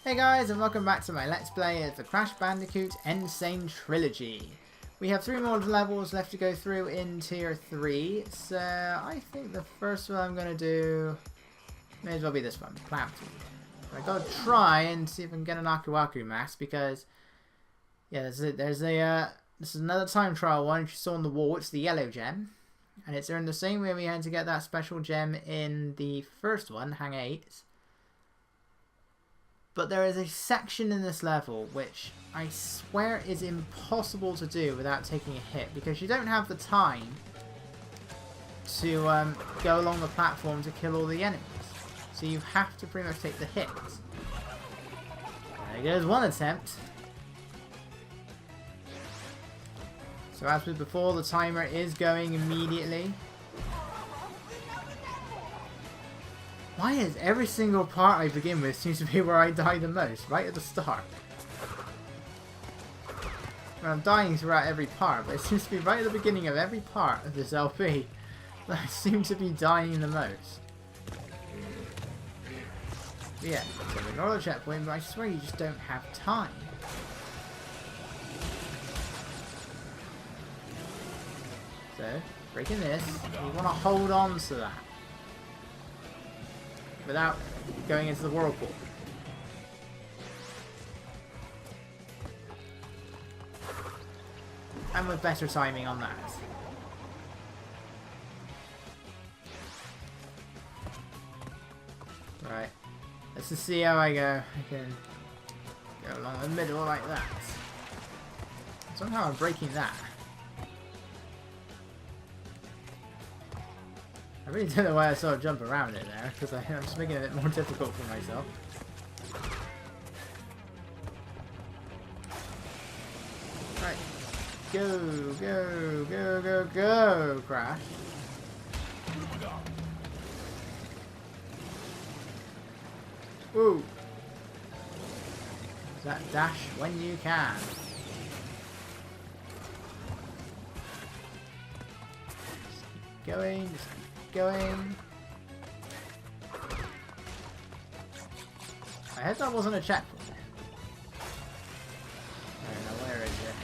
Hey guys, and welcome back to my Let's Play of the Crash Bandicoot n.sane Trilogy. We have 3 more levels left to go through in Tier 3, so I think the first one I'm going to do may as well be this one, Bandicoot. I gotta try and see if I can get an Aku Aku mask, because yeah, this is another time trial one. If you saw on the wall, it's the yellow gem, and it's earned the same way we had to get that special gem in the first one, Hang 8. But there is a section in this level which I swear is impossible to do without taking a hit, because you don't have the time to go along the platform to kill all the enemies. So you have to pretty much take the hits. There goes one attempt. So as with before, the timer is going immediately. Why is every single part I begin with seems to be where I die the most, right at the start? Well, I'm dying throughout every part, but it seems to be right at the beginning of every part of this LP that I seem to be dying the most. But yeah, so ignore the checkpoint, but I swear you just don't have time. So, breaking this, you want to hold on to that without going into the whirlpool. And with better timing on that. Right. Let's just see how I go. I can go along the middle like that. Somehow I'm breaking that. I really don't know why I sort of jump around it there, because I'm just making it a bit more difficult for myself. Right. Go, go, go, go, go, Crash. Ooh. That dash when you can. Just keep going, just keep going. I hope that wasn't a checkpoint. I don't know, where is it?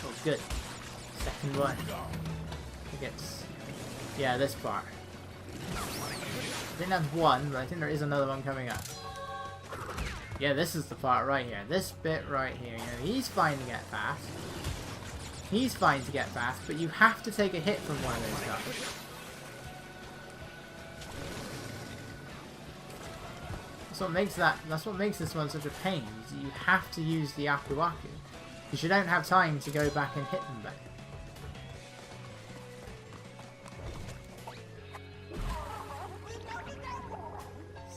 Oh, good. Second one. I think it's... yeah, this part. I think that's one, but I think there is another one coming up. Yeah, this is the part right here. This bit right here. You know, he's fine to get past. He's fine to get past, but you have to take a hit from one of those guys. That's what makes this one such a pain. Is that you have to use the Aku Aku, because you don't have time to go back and hit them back.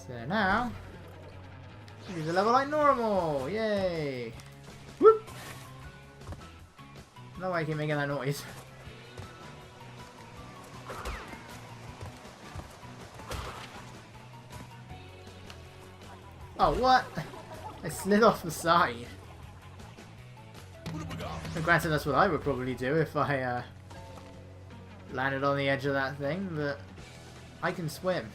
So now, do the level like normal! Yay! Whoop! No way I keep making that noise. Oh, what? I slid off the side. And granted, that's what I would probably do if I landed on the edge of that thing, but I can swim.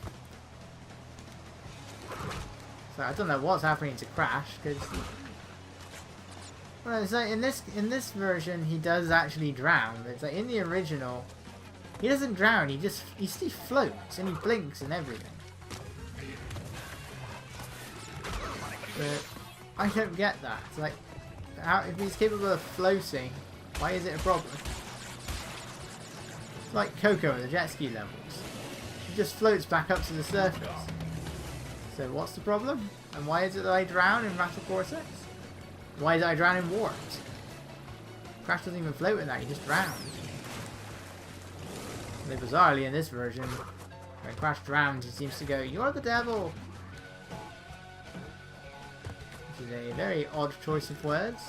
So I don't know what's happening to Crash, because well, it's like in this version he does actually drown, but it's like in the original he doesn't drown, he floats and he blinks and everything. But I don't get that. It's like, if he's capable of floating, why is it a problem? It's like Coco in the jet ski levels. He just floats back up to the surface. So what's the problem? And why is it that I drown in Rattle Cortex? Why is it I drown in Warped? Crash doesn't even float in that, he just drowns. And bizarrely in this version, when Crash drowns he seems to go, "You're the devil!" Which is a very odd choice of words.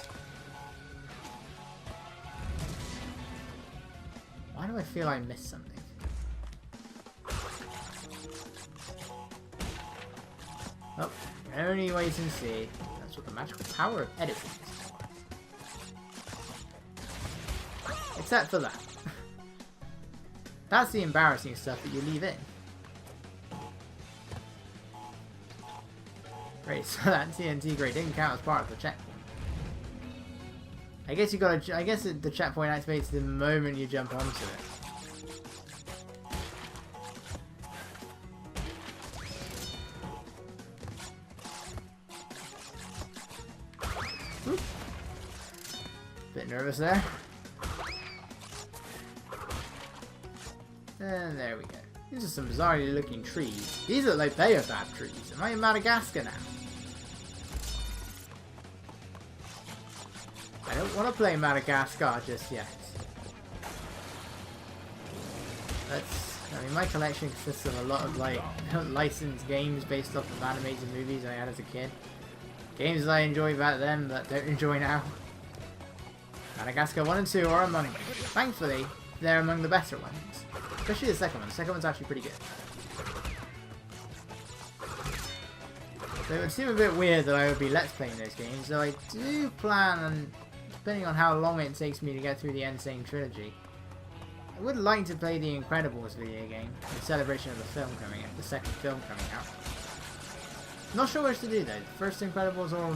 Why do I feel I missed something? Oh, only wait and see. That's what the magical power of editing is for. Except for that. That's the embarrassing stuff that you leave in. Great, so that TNT crate didn't count as part of the checkpoint. I guess you gotta. I guess the checkpoint activates the moment you jump onto it. Whoop. Bit nervous there. And there we go. These are some bizarrely looking trees. These look like baobab trees. Am I in Madagascar now? I don't want to play Madagascar just yet. I mean, my collection consists of a lot of like licensed games based off of animated movies I had as a kid. Games that I enjoyed back then that don't enjoy now. Madagascar 1 and 2 are among them. Thankfully, they're among the better ones. Especially the second one. The second one's actually pretty good. So it would seem a bit weird that I would be let's playing those games, though I do plan on, depending on how long it takes me to get through the n.sane Trilogy, I would like to play the Incredibles video game in celebration of the film coming out, the second film coming out. Not sure which to do though. The first Incredibles or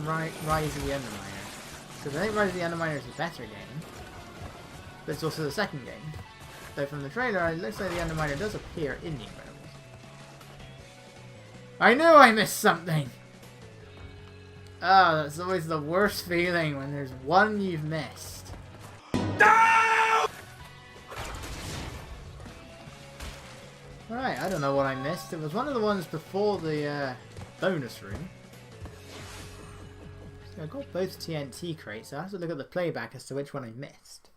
Rise of the Underminer. Because I think Rise of the Underminer is the better game, but it's also the second game. So from the trailer, it looks like the Underminer does appear in the Incredibles. I knew I missed something! Oh, that's always the worst feeling when there's one you've missed. No! Alright, I don't know what I missed. It was one of the ones before the bonus room. So I got both TNT crates, so I have to look at the playback as to which one I missed.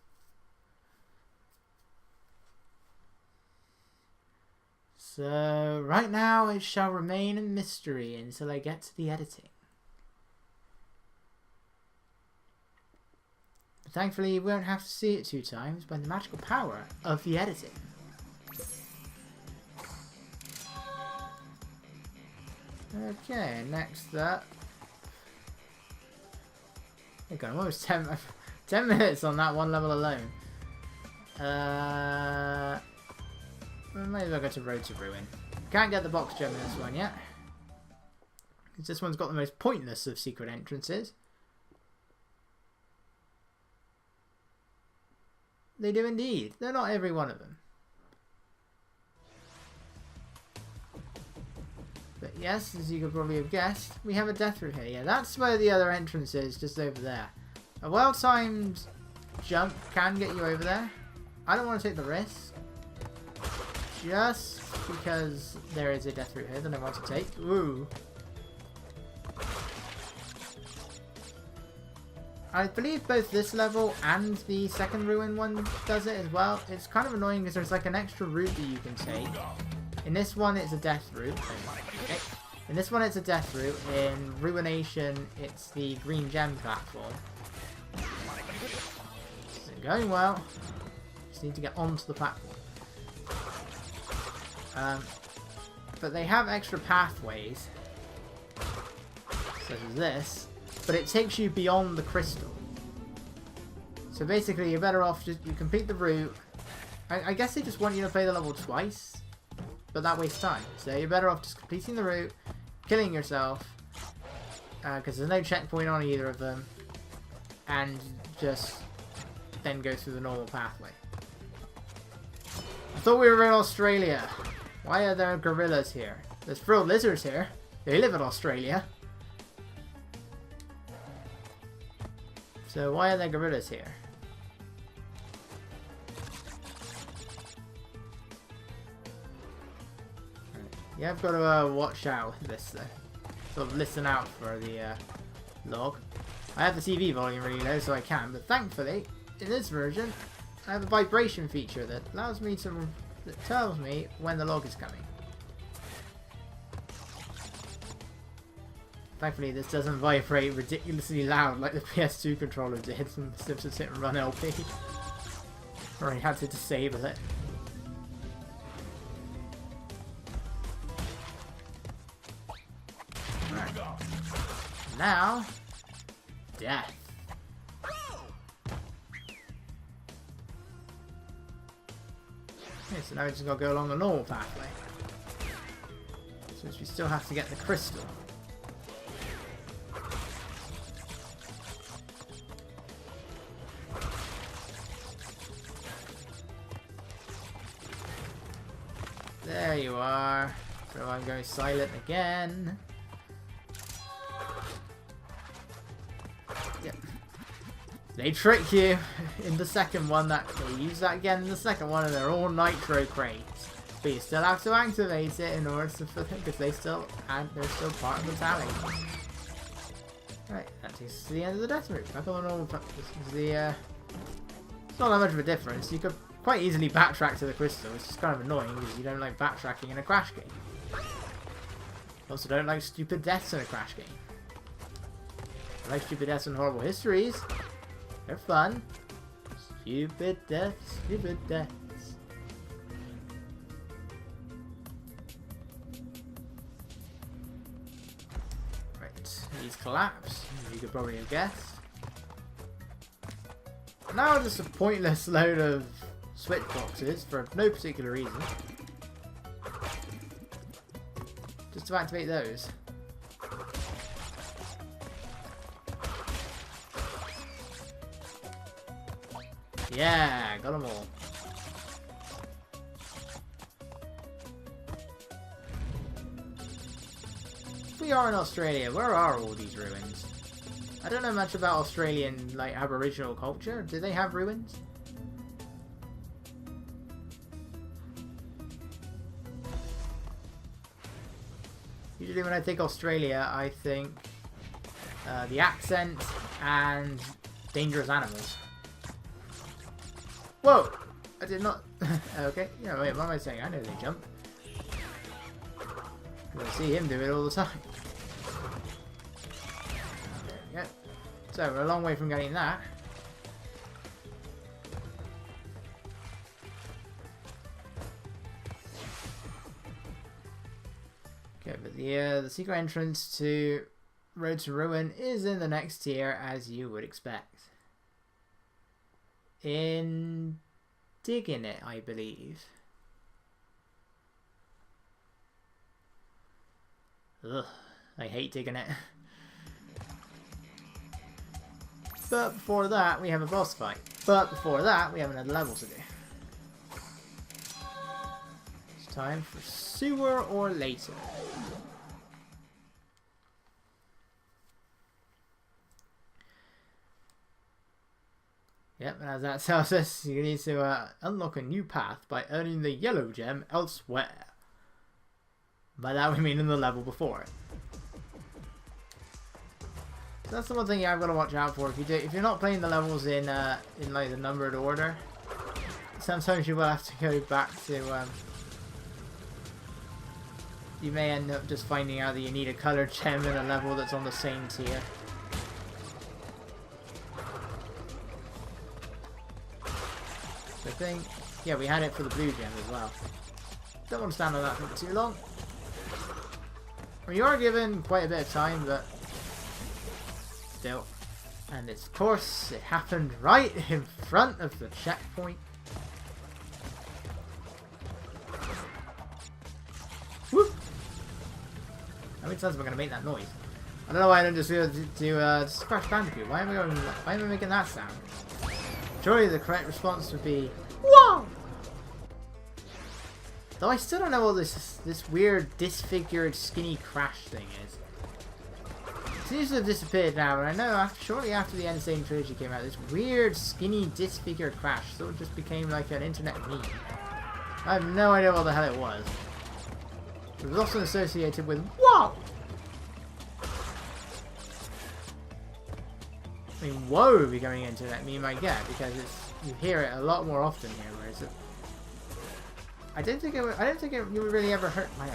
So, right now it shall remain a mystery until I get to the editing. But thankfully, you won't have to see it 2 times by the magical power of the editing. Okay, next up. Okay, I'm almost 10 minutes on that one level alone. Maybe I'll go to Road to Ruin. Can't get the box gem in this one yet. Because this one's got the most pointless of secret entrances. They do indeed. They're not every one of them. But yes, as you could probably have guessed, we have a death route here. Yeah, that's where the other entrance is, just over there. A well-timed jump can get you over there. I don't want to take the risk. Just because there is a death route here that I want to take. Ooh. I believe both this level and the second ruin one does it as well. It's kind of annoying because there's like an extra route that you can take. In this one it's a death route. Okay. In this one it's a death route. In Ruination it's the green gem platform. It's going well. Just need to get onto the platform. But they have extra pathways, such as this, but it takes you beyond the crystal. So basically you're better off just, you complete the route. I guess they just want you to play the level twice, but that wastes time. So you're better off just completing the route, killing yourself, because there's no checkpoint on either of them, and just then go through the normal pathway. I thought we were in Australia. Why are there gorillas here? There's frilled lizards here. They live in Australia. So why are there gorillas here? Yeah, I've got to watch out with this though. Sort of listen out for the log. I have the TV volume really low so I can, but thankfully, in this version, I have a vibration feature that allows me to... that tells me when the log is coming. Thankfully this doesn't vibrate ridiculously loud like the PS2 controller did from the Simpsons Hit and Run LP. Or I had to disable it. Right. Now, death. Okay, so now we just gotta go along the normal pathway. Since we still have to get the crystal. There you are. So I'm going silent again. Yep. They trick you in the second one. That they use that again in the second one, and they're all nitro crates. But you still have to activate it in order to, because they're still part of the tally. Right, that takes us to the end of the death route. Back on the normal. This is the. It's not that much of a difference. You could quite easily backtrack to the crystal, which is kind of annoying because you don't like backtracking in a crash game. Also, don't like stupid deaths in a crash game. I like stupid deaths and horrible histories. They're fun. Stupid deaths, stupid deaths. Right, these collapse. You could probably have guessed. Now just a pointless load of switch boxes for no particular reason. Just to activate those. Yeah, got them all. We are in Australia. Where are all these ruins? I don't know much about Australian, like, Aboriginal culture. Do they have ruins? Usually when I think Australia, I think the accent and dangerous animals. Whoa! I did not... Okay, yeah, wait, what am I saying? I know they jump. I see him do it all the time. There we go. So, we're a long way from getting that. Okay, but the secret entrance to Road to Ruin is in the next tier, as you would expect. In digging it, I believe. Ugh, I hate digging it. But before that, we have a boss fight. But before that, we have another level to do. It's time for sewer or later. Yep, and as that tells us, you need to unlock a new path by earning the yellow gem elsewhere. By that we mean in the level before it. So that's the one thing I've got to watch out for. If you're not playing the levels in like the numbered order, sometimes you will have to go back to. You may end up just finding out that you need a colored gem in a level that's on the same tier. I think, yeah, we had it for the blue gem as well. Don't want to stand on that for too long. I mean, you are given quite a bit of time, but still. And it's, of course, it happened right in front of the checkpoint. Whoop! How many times am I going to make that noise? I don't know why I don't just do Crash Bandicoot. Why am I making that sound? Surely the correct response would be whoa! Though I still don't know what this weird disfigured skinny Crash thing is. It seems to have disappeared now, and I know shortly after the Sane Trilogy came out, this weird skinny disfigured Crash sort of just became like an internet meme. I have no idea what the hell it was. It was often associated with whoa! I mean, whoa becoming into that meme I get, because you hear it a lot more often here, whereas I don't think you really ever heard. I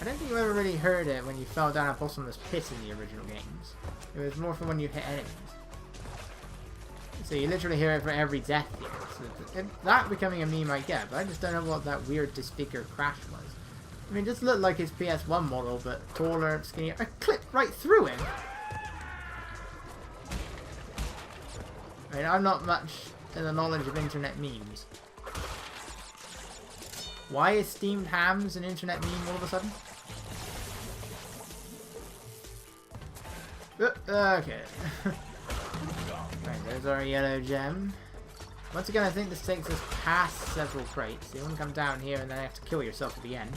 don't think you ever really heard it when you fell down a bottomless pit in the original games. It was more from when you hit enemies. So you literally hear it for every death here. So that becoming a meme I get, but I just don't know what that weird disfigured Crash was. I mean, it just looked like his PS1 model, but taller, skinnier. I clipped right through him. I mean, I'm not much in the knowledge of internet memes. Why is steamed hams an internet meme all of a sudden? Okay. Right, there's our yellow gem. Once again, I think this takes us past several crates. You want to come down here and then have to kill yourself at the end.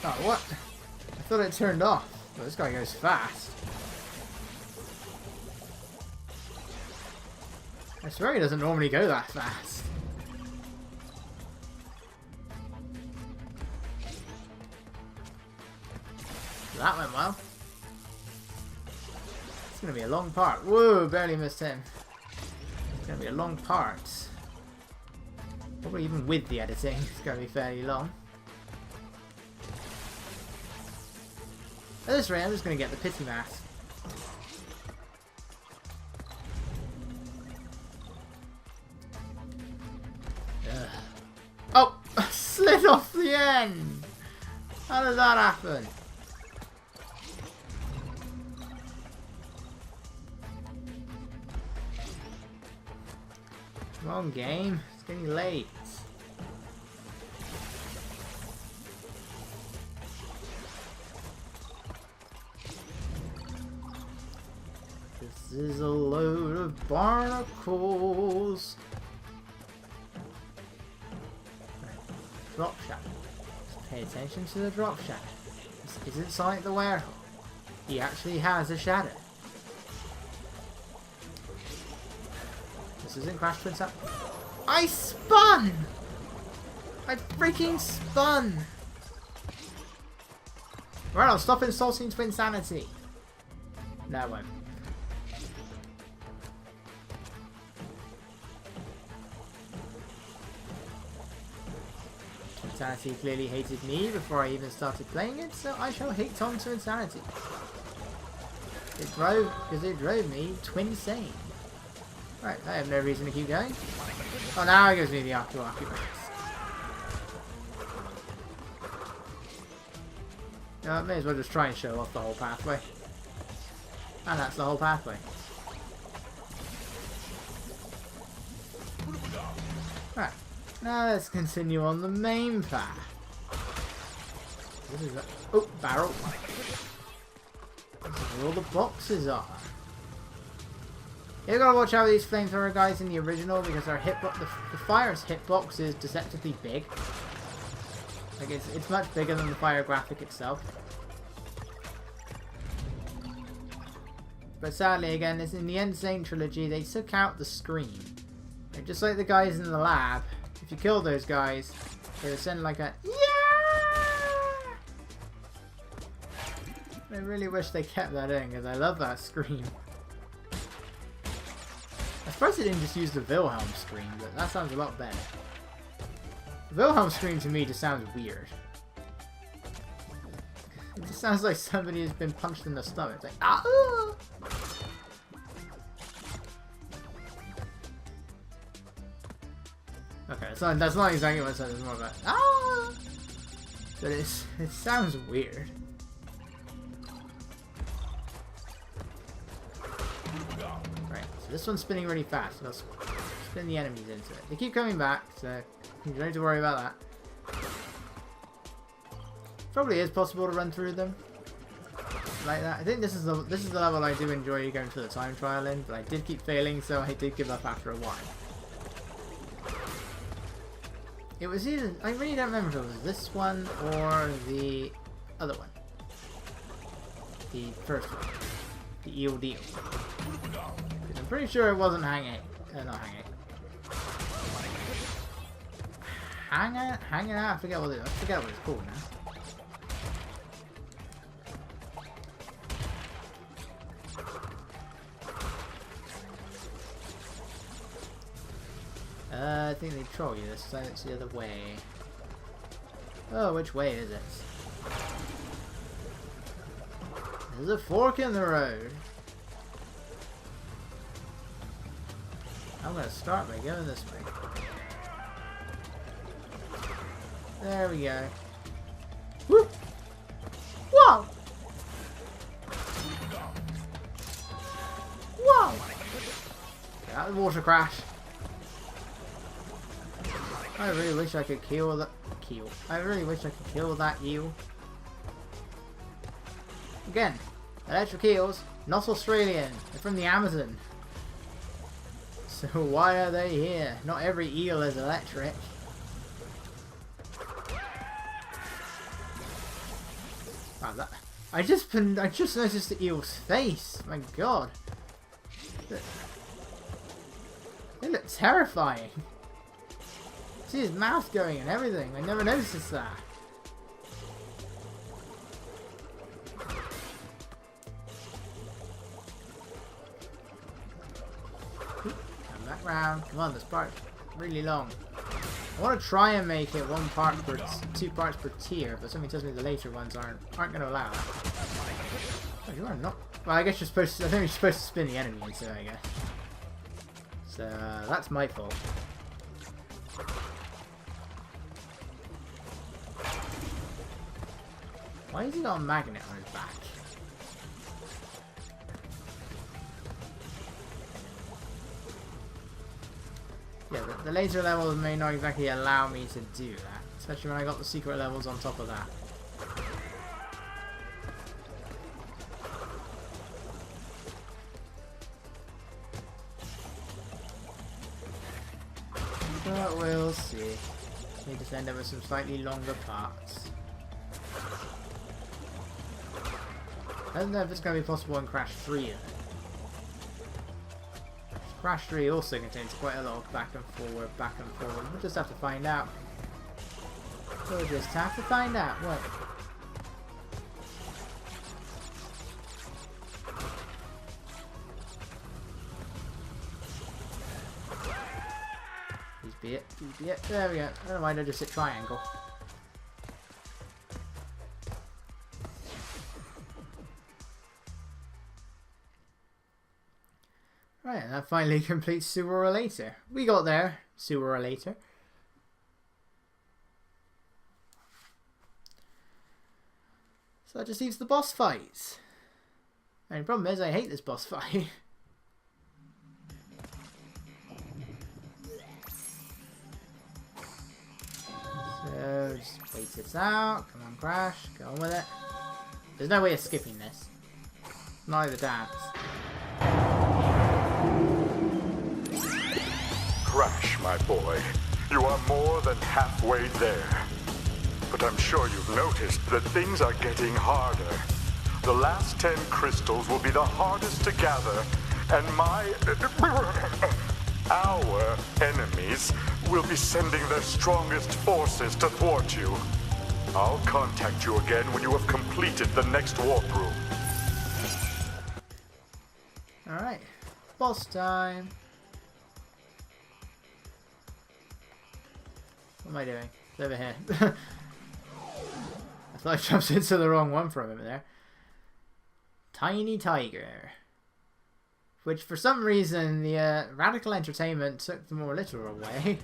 Oh, what? I thought it turned off. But this guy goes fast. I swear he doesn't normally go that fast. That went well. It's going to be a long part. Whoa, barely missed him. It's going to be a long part. Probably even with the editing, it's going to be fairly long. At this rate, I'm just going to get the pity mask. Ugh. Oh! Slid off the end! How did that happen? Come on, game. It's getting late. This is a load of barnacles. Drop shadow. Just pay attention to the drop shadow. This isn't Sonic the Werewolf. He actually has a shadow. This isn't Crash Twin Sap. I spun! I freaking spun! Right, I'll stop insulting Twin Sanity. No, I won't. Twin Sanity clearly hated me before I even started playing it, so I shall hate Tom to insanity. It drove me twin sane. Right, I have no reason to keep going. Oh, now it gives me the Aku Mask. I may as well just try and show off the whole pathway. And that's the whole pathway. Right, now let's continue on the main path. This is a... Oh, barrel. This is where all the boxes are. You gotta watch out with these flamethrower guys in the original because our the fire's hitbox is deceptively big. Like it's much bigger than the fire graphic itself. But sadly, again, in the n.sane Trilogy, they took out the screen. Like, just like the guys in the lab, if you kill those guys, they would send like a yeah. I really wish they kept that in because I love that scream. I suppose they didn't just use the Wilhelm scream, but that sounds a lot better. The Wilhelm scream to me just sounds weird. It just sounds like somebody has been punched in the stomach. It's like, ah! Okay, that's not exactly what it says, it's more about, ah! But it sounds weird. This one's spinning really fast, and I'll spin the enemies into it. They keep coming back, so you don't need to worry about that. Probably is possible to run through them like that. I think this is the level I do enjoy going through the time trial in, but I did keep failing, so I did give up after a while. It was either, I really don't remember if it was this one or the other one. The first one. The Eel Deal. I'm pretty sure it wasn't Hang 8. Not Hang 8. Hang Out? I forget what it's called now. I think they troll you this time. It's the other way. Oh, which way is it? There's a fork in the road. I'm gonna start by going this way. There we go. Woo! Whoa! Whoa! That was water crash. I really wish I could kill that eel. Again, electric eels, not Australian. They're from the Amazon. So why are they here? Not every eel is electric. Wow, that, I just noticed the eel's face. My god. They look terrifying. See his mouth going and everything. I never noticed that. Come back round. Come on, this part's really long. I want to try and make it 2 parts per tier, but something tells me the later ones aren't going to allow that. Oh, you are not. Well, I guess you're supposed to. I think you're supposed to spin the enemy into it, I guess. So that's my fault. Why has he got a magnet on his back? Yeah, the later levels may not exactly allow me to do that. Especially when I got the secret levels on top of that. But we'll see. We just end up with some slightly longer parts. I don't know if it's going to be possible in Crash 3 yet. Crash 3 also contains quite a lot of back and forward. We'll just have to find out. We'll just have to find out. What? Please be it. Please be it. There we go. I don't mind, I just hit triangle. Right, and that finally completes Sewer or Later. We got there, Sewer or Later. So that just leaves the boss fights. And the problem is I hate this boss fight. So just wait it out. Come on, Crash. Go on with it. There's no way of skipping this. Neither dance. Crash, my boy. You are more than halfway there. But I'm sure you've noticed that things are getting harder. The last 10 crystals will be the hardest to gather, and our enemies will be sending their strongest forces to thwart you. I'll contact you again when you have completed the next warp room. Alright, boss time. What am I doing? It's over here. I thought I jumped into the wrong one for a minute there. Tiny Tiger. Which for some reason the Radical Entertainment took the more literal way.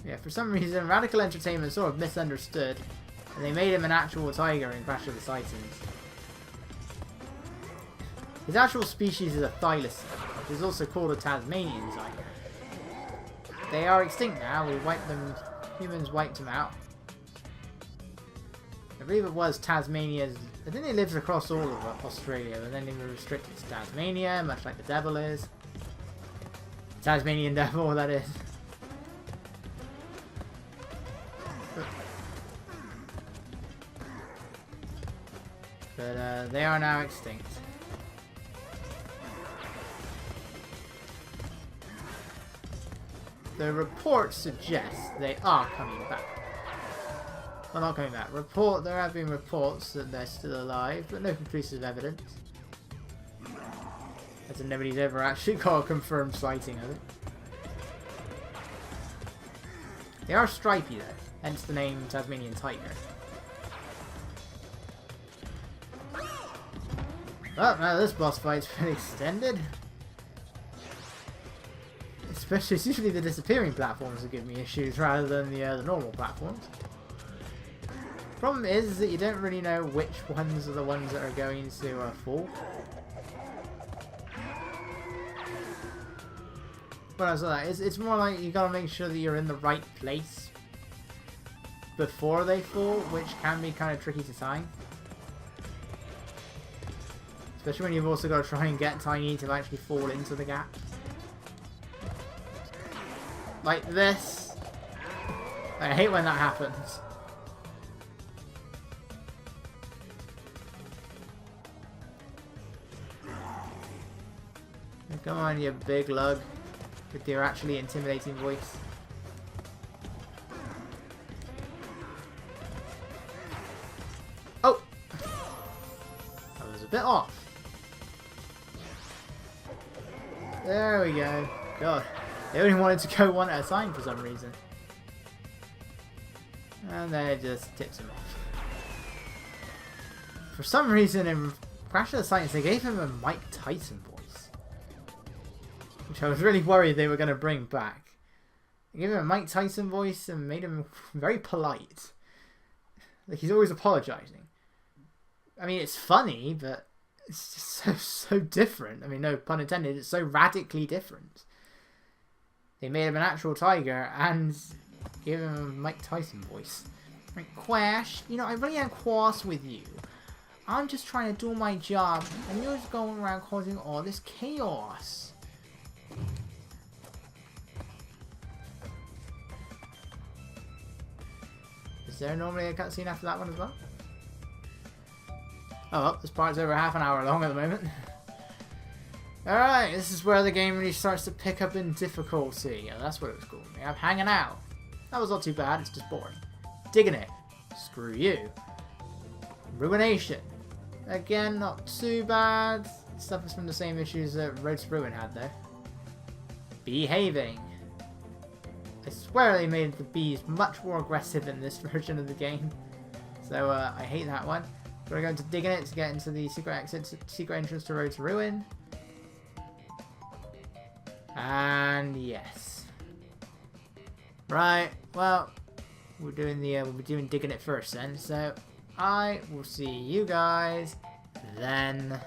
Yeah, for some reason Radical Entertainment sort of misunderstood and they made him an actual tiger in Crash of the Titans. His actual species is a thylacine, which is also called a Tasmanian tiger. They are extinct now. We wiped them. Humans wiped them out. I believe it was Tasmania's. I think they lived across all of Australia, but then they were restricted to Tasmania, much like the devil is. The Tasmanian devil, that is. But they are now extinct. The reports suggest they are coming back. Well, not coming back. There have been reports that they're still alive, but no conclusive evidence. As in nobody's ever actually got a confirmed sighting of it. They are stripy though, hence the name Tasmanian Tiger. Oh, now this boss fight's been extended. Especially, it's usually the disappearing platforms that give me issues rather than the normal platforms. Problem is that you don't really know which ones are the ones that are going to fall. What else is that? It's more like you gotta make sure that you're in the right place before they fall, which can be kind of tricky to time. Especially when you've also got to try and get Tiny to actually fall into the gap. Like this. I hate when that happens. Come on, you big lug. With your actually intimidating voice. Oh! That was a bit off. There we go. God. They only wanted to go one at a time for some reason. And then it just tips him off. For some reason in Crash of the Titans they gave him a Mike Tyson voice. Which I was really worried they were going to bring back. They gave him a Mike Tyson voice and made him very polite. Like he's always apologizing. I mean it's funny, but it's just so different. I mean no pun intended, it's so radically different. They made him an actual tiger and gave him a Mike Tyson voice. Like, Quash, you know, I really am cross with you. I'm just trying to do my job, and you're just going around causing all this chaos. Is there normally a cutscene after that one as well? Oh well, this part's over half an hour long at the moment. Alright, this is where the game really starts to pick up in difficulty. Yeah, that's what it was called. We have Hanging Out. That was not too bad, it's just boring. Digging It. Screw you. Ruination. Again, not too bad. Stuff is from the same issues that Road to Ruin had though. Behaving. I swear they made the bees much more aggressive in this version of the game. So I hate that one. We're going to Digging It to get into the secret entrance to Road to Ruin. And yes. Right, well, we'll be doing Digging It first then, so I will see you guys then.